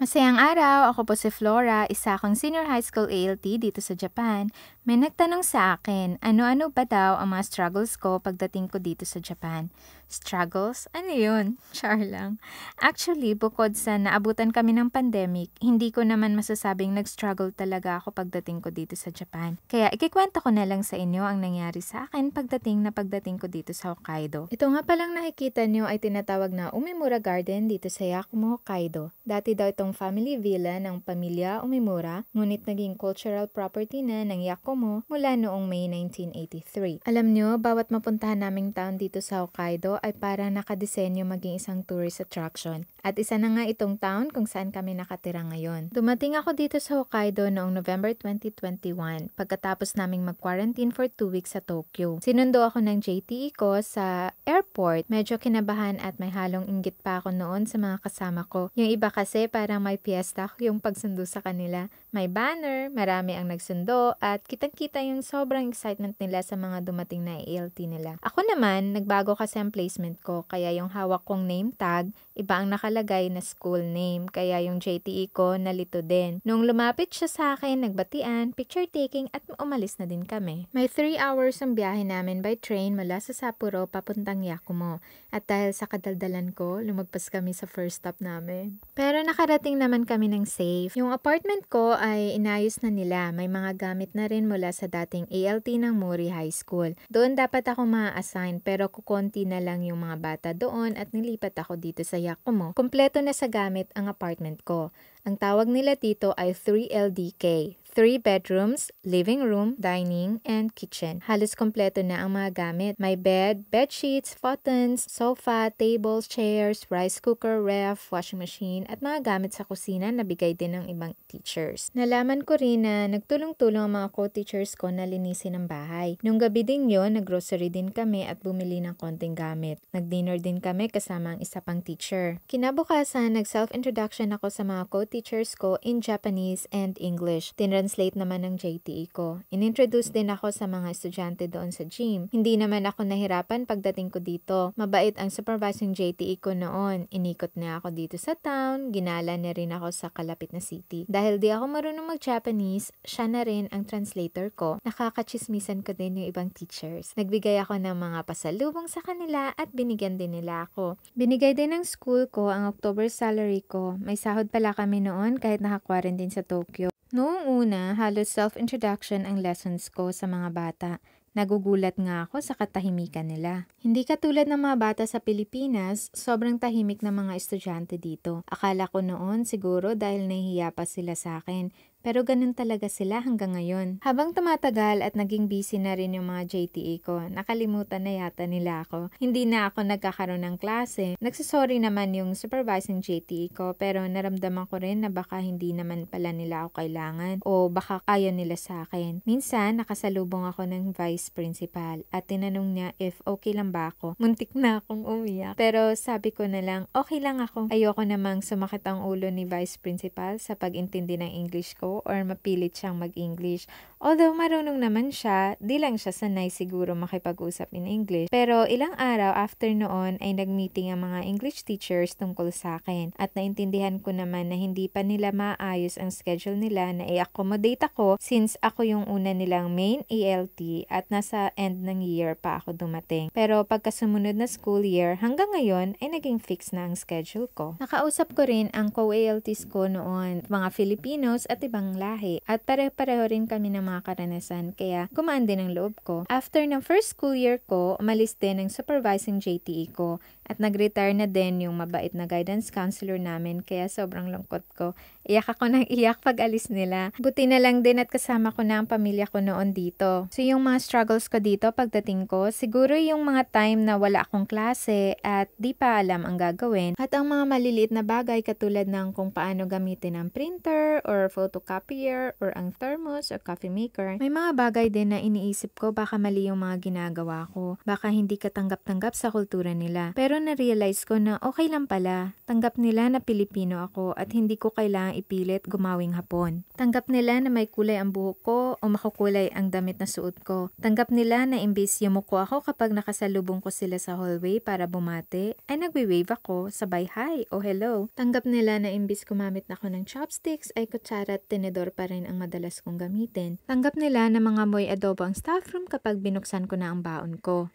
Masayang araw, ako po si Flora, isa akong senior high school ALT dito sa Japan. May nagtanong sa akin, ano-ano ba daw ang mga struggles ko pagdating ko dito sa Japan? Struggles? Ano yun? Char lang. Actually, bukod sa naabutan kami ng pandemic, hindi ko naman masasabing nag-struggle talaga ako pagdating ko dito sa Japan. Kaya ikikwento ko na lang sa inyo ang nangyari sa akin pagdating ko dito sa Hokkaido. Ito nga palang nakikita nyo ay tinatawag na Umimura Garden dito sa Yakumo, Hokkaido. Dati daw itong family villa ng pamilya Umimura, ngunit naging cultural property na ng Yakumo mula noong May 1983. Alam nyo, bawat mapuntahan naming town dito sa Hokkaido ay parang nakadesenyo maging isang tourist attraction. At isa na nga itong town kung saan kami nakatira ngayon. Dumating ako dito sa Hokkaido noong November 2021 pagkatapos naming mag-quarantine for 2 weeks sa Tokyo. Sinundo ako ng JTE ko sa airport. Medyo kinabahan at may halong inggit pa ako noon sa mga kasama ko. Yung iba kasi parang may piyesta yung pagsundo sa kanila. May banner, marami ang nagsundo at kitang-kita yung sobrang excitement nila sa mga dumating na ALT nila. Ako naman, nagbago kasi ang placement ko kaya yung hawak kong name tag, iba ang nakalagay na school name kaya yung JTE ko nalito din. Nung lumapit siya sa akin, nagbatian, picture taking at umalis na din kami. May 3 hours ang biyahe namin by train mula sa Sapporo papuntang Yakumo. At dahil sa kadaldalan ko, lumagpas kami sa first stop namin. Pero nakarating naman kami ng safe. Yung apartment ko ay inayos na nila. May mga gamit na rin mula sa dating ALT ng Mori High School. Doon dapat ako ma-assign pero kukonti na lang yung mga bata doon at nilipat ako dito sa Yakumo. Kompleto na sa gamit ang apartment ko. Ang tawag nila dito ay 3LDK. 3 bedrooms, living room, dining, and kitchen. Halos kompleto na ang mga gamit. May bed, bed sheets, futtons, sofa, tables, chairs, rice cooker, ref, washing machine, at mga gamit sa kusina na bigay din ng ibang teachers. Nalaman ko rin na nagtulong-tulong ang mga co-teachers ko na linisin ang bahay. Nung gabi din yon, nag-grocery din kami at bumili ng konting gamit. Nag-dinner din kami kasama ang isa pang teacher. Kinabukasan, nag-self-introduction ako sa mga co-teachers ko in Japanese and English. Translate naman ng JTE ko. Inintroduce din ako sa mga estudyante doon sa gym. Hindi naman ako nahirapan pagdating ko dito. Mabait ang supervising JTE ko noon. Inikot niya ako dito sa town. Ginala niya rin ako sa kalapit na city. Dahil di ako marunong mag-Japanese, siya na rin ang translator ko. Nakakachismisan ko din yung ibang teachers. Nagbigay ako ng mga pasalubong sa kanila at binigyan din nila ako. Binigay din ng school ko ang October salary ko. May sahod pala kami noon kahit naka-quarantine sa Tokyo. Noong una, halos self-introduction ang lessons ko sa mga bata. Nagugulat nga ako sa katahimikan nila. Hindi katulad ng mga bata sa Pilipinas, sobrang tahimik ng mga estudyante dito. Akala ko noon siguro dahil nahihiya pa sila sa akin. Pero ganun talaga sila hanggang ngayon. Habang tumatagal at naging busy na rin yung mga JTE ko, nakalimutan na yata nila ako. Hindi na ako nagkakaroon ng klase. Nagsasorry naman yung supervising JTE ko pero naramdaman ko rin na baka hindi naman pala nila ako kailangan o baka ayaw nila sa akin. Minsan, nakasalubong ako ng vice principal at tinanong niya if okay lang ba ako. Muntik na akong umiyak. Pero sabi ko na lang, okay lang ako. Ayoko namang sumakit ang ulo ni vice principal sa pag-intindi ng English ko or mapilit siyang mag-English. Although marunong naman siya, di lang siya sanay siguro makipag-usap in English. Pero ilang araw after noon ay nag-meeting ang mga English teachers tungkol sa akin at naintindihan ko naman na hindi pa nila maayos ang schedule nila na i-accommodate ako since ako yung una nilang main ALT at nasa end ng year pa ako dumating. Pero pagka sumunod na school year, hanggang ngayon ay naging fix na ang schedule ko. Nakausap ko rin ang co-ALTs ko noon, mga Filipinos at ibang lahi. At pare-pareho rin kami ng mga karanasan kaya gumaan din ang loob ko. After ng first school year ko, umalis din ang supervising JTE ko at nag-retire na din yung mabait na guidance counselor namin kaya sobrang lungkot ko. Iyak ako ng iyak pag alis nila. Buti na lang din at kasama ko na ang pamilya ko noon dito. So yung mga struggles ko dito pagdating ko, siguro yung mga time na wala akong klase at di pa alam ang gagawin. At ang mga maliliit na bagay katulad ng kung paano gamitin ang printer or photocopier or ang thermos or coffee maker. May mga bagay din na iniisip ko baka mali yung mga ginagawa ko. Baka hindi katanggap-tanggap sa kultura nila. Pero Pero na-realize ko na okay lang pala. Tanggap nila na Pilipino ako at hindi ko kailangang ipilit gumawing Hapon. Tanggap nila na may kulay ang buhok ko o makukulay ang damit na suot ko. Tanggap nila na imbis yumuko ako kapag nakasalubong ko sila sa hallway para bumati, ay nagwe-wave ako, sabay hi o hello. Tanggap nila na imbis gumamit na ako ng chopsticks ay kutsara at tinidor pa rin ang madalas kong gamitin. Tanggap nila na mga moy adobo ang staff room kapag binuksan ko na ang baon ko.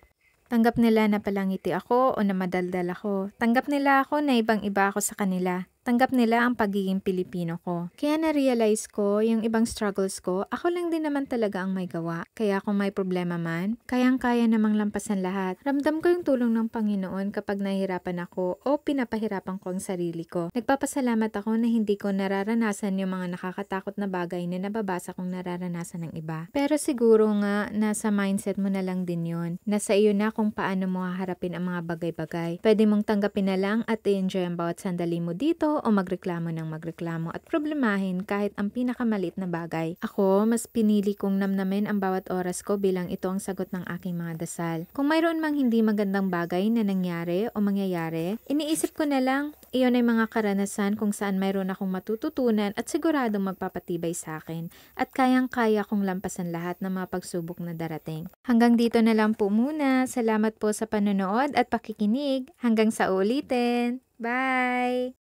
Tanggap nila na palangiti ako o na madaldal ako. Tanggap nila ako na ibang-iba ako sa kanila. Tanggap nila ang pagiging Pilipino ko. Kaya na-realize ko yung ibang struggles ko, ako lang din naman talaga ang may gawa. Kaya kung may problema man, kayang-kaya namang lampasan lahat. Ramdam ko yung tulong ng Panginoon kapag nahihirapan ako o pinapahirapan ko ang sarili ko. Nagpapasalamat ako na hindi ko nararanasan yung mga nakakatakot na bagay na nababasa kong nararanasan ng iba. Pero siguro nga, nasa mindset mo na lang din yun. Nasa iyo na kung paano mo haharapin ang mga bagay-bagay. Pwede mong tanggapin na lang at i-enjoy ang bawat sandali mo dito o magreklamo ng magreklamo at problemahin kahit ang pinakamaliit na bagay. Ako, mas pinili kong namnamin ang bawat oras ko bilang ito ang sagot ng aking mga dasal. Kung mayroon mang hindi magandang bagay na nangyari o mangyayari, iniisip ko na lang, iyon ay mga karanasan kung saan mayroon akong matututunan at siguradong magpapatibay sa akin at kayang-kaya kong lampasan lahat ng mga pagsubok na darating. Hanggang dito na lang po muna. Salamat po sa panonood at pakikinig. Hanggang sa ulitin. Bye!